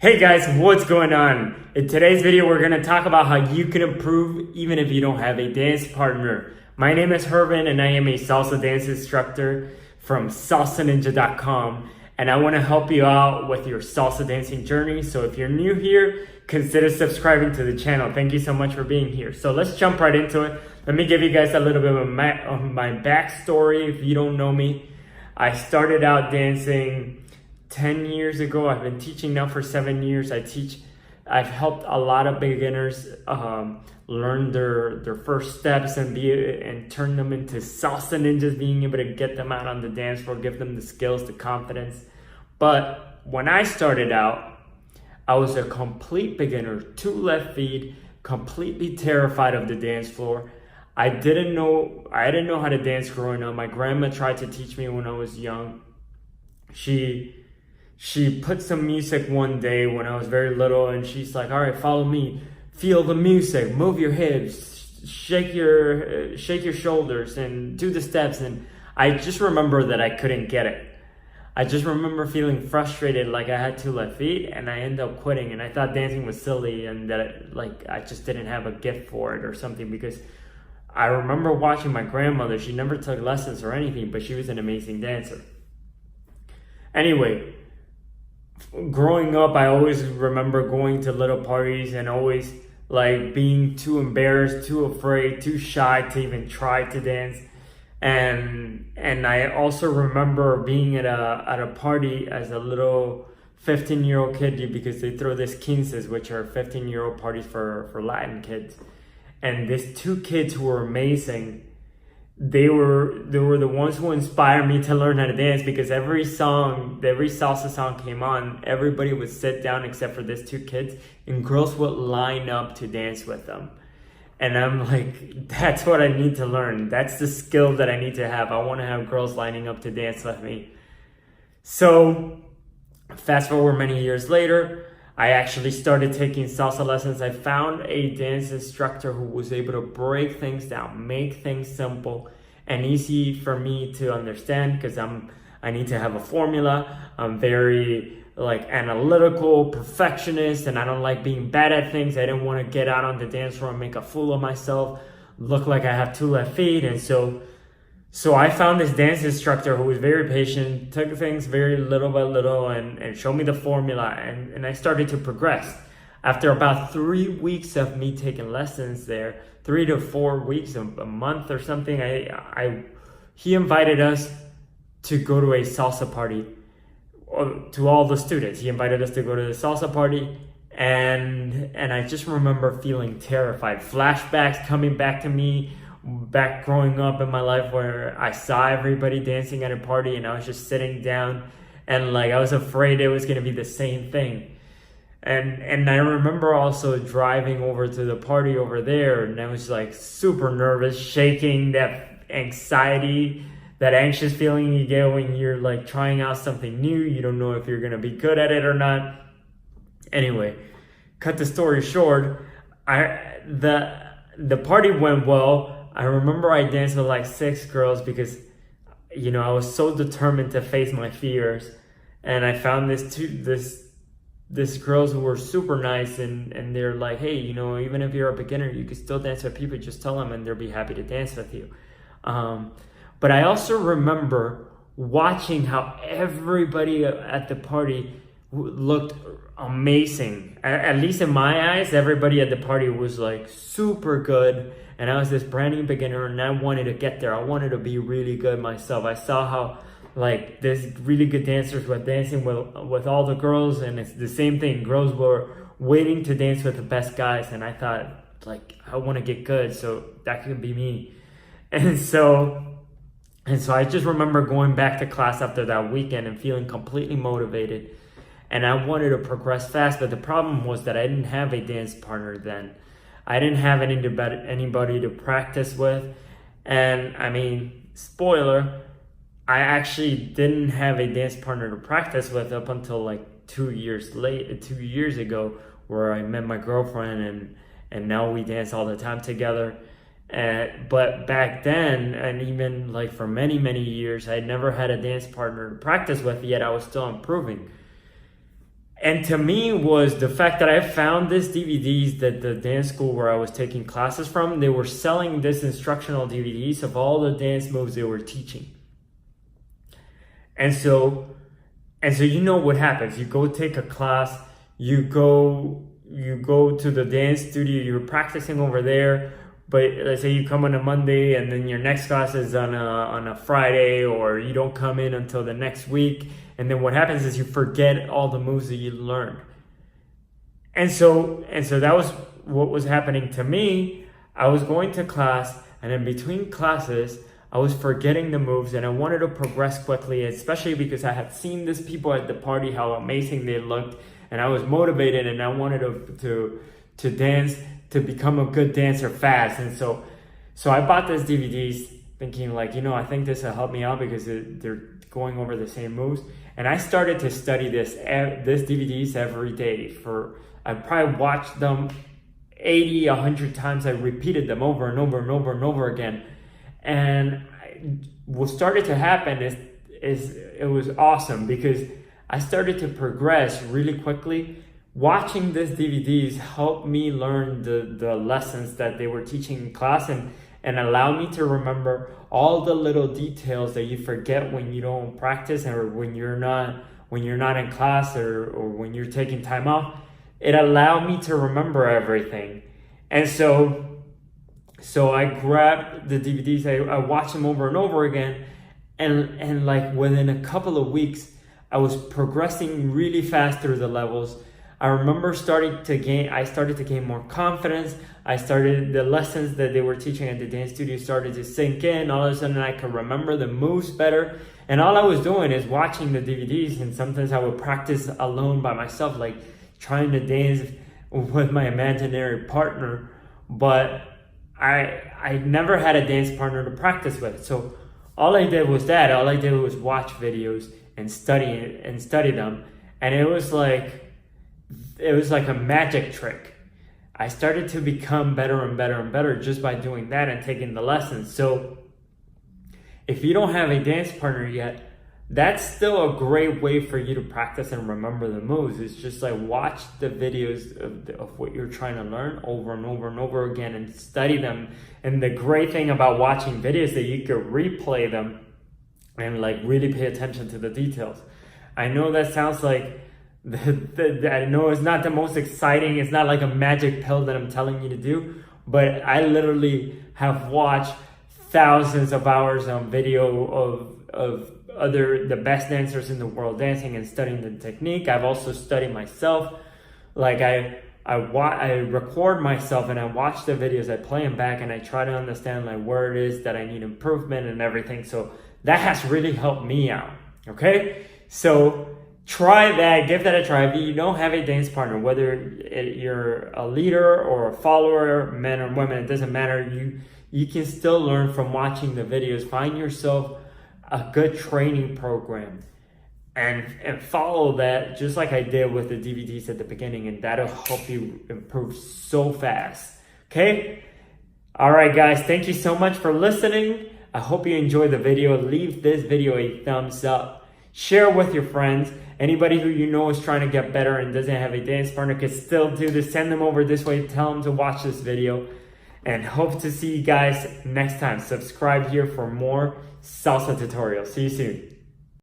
Hey guys, what's going on? In today's video, we're going to talk about how you can improve even if you don't have a dance partner. My name is Hervin and I am a salsa dance instructor from salsaninja.com, and I want to help you out with your salsa dancing journey. So if you're new here, consider subscribing to the channel. Thank you so much for being here. So let's jump right into it. Let me give you guys a little bit of my backstory. If you don't know me, I started out dancing 10 years ago. I've been teaching now for 7 years. I've helped a lot of beginners learn their first steps and turn them into salsa ninjas, being able to get them out on the dance floor, give them the skills, the confidence. But when I started out, I was a complete beginner, 2 left feet, completely terrified of the dance floor. I didn't know how to dance growing up. My grandma tried to teach me when I was young. She put some music one day when I was very little, and she's like, all right, follow me, feel the music, move your hips, shake your shoulders and do the steps. And I just remember that I couldn't get it. I just remember feeling frustrated, like I had 2 left feet, and I ended up quitting. And I thought dancing was silly and that I just didn't have a gift for it or something, because I remember watching my grandmother. She never took lessons or anything, but she was an amazing dancer. Anyway, growing up, I always remember going to little parties and always like being too embarrassed, too afraid, too shy to even try to dance. And I also remember being at a party as a little 15-year-old kid, because they throw this quinces, which are 15-year-old parties for Latin kids. And these 2 kids who were amazing, they were the ones who inspired me to learn how to dance, because every salsa song came on, everybody would sit down except for these 2 kids, and girls would line up to dance with them. And I'm like, that's what I need to learn. That's the skill that I need to have. I want to have girls lining up to dance with me. So fast forward many years later, I actually started taking salsa lessons. I found a dance instructor who was able to break things down, make things simple and easy for me to understand, because I need to have a formula. I'm very analytical, perfectionist, and I don't like being bad at things. I didn't want to get out on the dance floor and make a fool of myself, look like I have 2 left feet. And so I found this dance instructor who was very patient, took things very little by little and showed me the formula, and I started to progress. After about 3 weeks of me taking lessons there, 3 to 4 weeks, a month or something, he invited us to go to a salsa party, to all the students. He invited us to go to the salsa party, and I just remember feeling terrified. Flashbacks coming back to me, back growing up in my life, where I saw everybody dancing at a party and I was just sitting down and I was afraid it was going to be the same thing. And I remember also driving over to the party over there, and I was super nervous, shaking, that anxiety, that anxious feeling you get when you're trying out something new. You don't know if you're going to be good at it or not. Anyway, cut the story short, the party went well. I remember I danced with 6 girls because, I was so determined to face my fears. And I found this girls who were super nice, and they're like, hey, even if you're a beginner, you can still dance with people. Just tell them and they'll be happy to dance with you. But I also remember watching how everybody at the party looked amazing. At least in my eyes, everybody at the party was super good. And I was this brand new beginner, and I wanted to get there. I wanted to be really good myself. I saw how there's really good dancers were dancing with all the girls, and it's the same thing. Girls were waiting to dance with the best guys, and I thought I want to get good, so that could be me. And so I just remember going back to class after that weekend and feeling completely motivated, and I wanted to progress fast. But the problem was that I didn't have a dance partner then. I didn't have anybody to practice with. And I mean, spoiler, I actually didn't have a dance partner to practice with up until 2 years ago, where I met my girlfriend, and now we dance all the time together. But back then, and even for many years, I never had a dance partner to practice with, yet I was still improving. And to me was the fact that I found this DVDs that the dance school where I was taking classes from, they were selling this instructional DVDs of all the dance moves they were teaching. And so you know what happens. You go take a class, you go to the dance studio, you're practicing over there, but let's say you come on a Monday and then your next class is on a Friday, or you don't come in until the next week. And then what happens is you forget all the moves that you learned. And so that was what was happening to me. I was going to class, and in between classes, I was forgetting the moves, and I wanted to progress quickly, especially because I had seen these people at the party, how amazing they looked, and I was motivated, and I wanted to dance, to become a good dancer fast. And so I bought these DVDs thinking like, I think this will help me out because they're going over the same moves. And I started to study this DVDs every day. I probably watched them 80, 100 times. I repeated them over and over and over and over again. And what started to happen is it was awesome because I started to progress really quickly. Watching these DVDs helped me learn the lessons that they were teaching in class and allow me to remember all the little details that you forget when you don't practice, or when you're not in class, or when you're taking time off. It allowed me to remember everything. And so I grabbed the DVDs, I watched them over and over again, and like within a couple of weeks, I was progressing really fast through the levels. I remember I started to gain more confidence. The lessons that they were teaching at the dance studio started to sink in. All of a sudden I could remember the moves better. And all I was doing is watching the DVDs, and sometimes I would practice alone by myself, like trying to dance with my imaginary partner. But I never had a dance partner to practice with. So all I did was watch videos and study them. And it was like a magic trick. I started to become better and better and better just by doing that and taking the lessons. So if you don't have a dance partner yet, that's still a great way for you to practice and remember the moves. It's just like watch the videos of what you're trying to learn over and over and over again and study them. And the great thing about watching videos is that you can replay them and like really pay attention to the details. I know that sounds like I know it's not the most exciting, it's not like a magic pill that I'm telling you to do, but I literally have watched thousands of hours on video of the best dancers in the world dancing and studying the technique. I've also studied myself. Like I record myself and I watch the videos, I play them back, and I try to understand like where it is that I need improvement and everything. So that has really helped me out. Okay, so try that, give that a try. If you don't have a dance partner, whether you're a leader or a follower, men or women, it doesn't matter. You can still learn from watching the videos. Find yourself a good training program and follow that, just like I did with the DVDs at the beginning, and that'll help you improve so fast. Okay? All right, guys, thank you so much for listening. I hope you enjoyed the video. Leave this video a thumbs up. Share with your friends. Anybody who you know is trying to get better and doesn't have a dance partner can still do this. Send them over this way. Tell them to watch this video. And hope to see you guys next time. Subscribe here for more salsa tutorials. See you soon.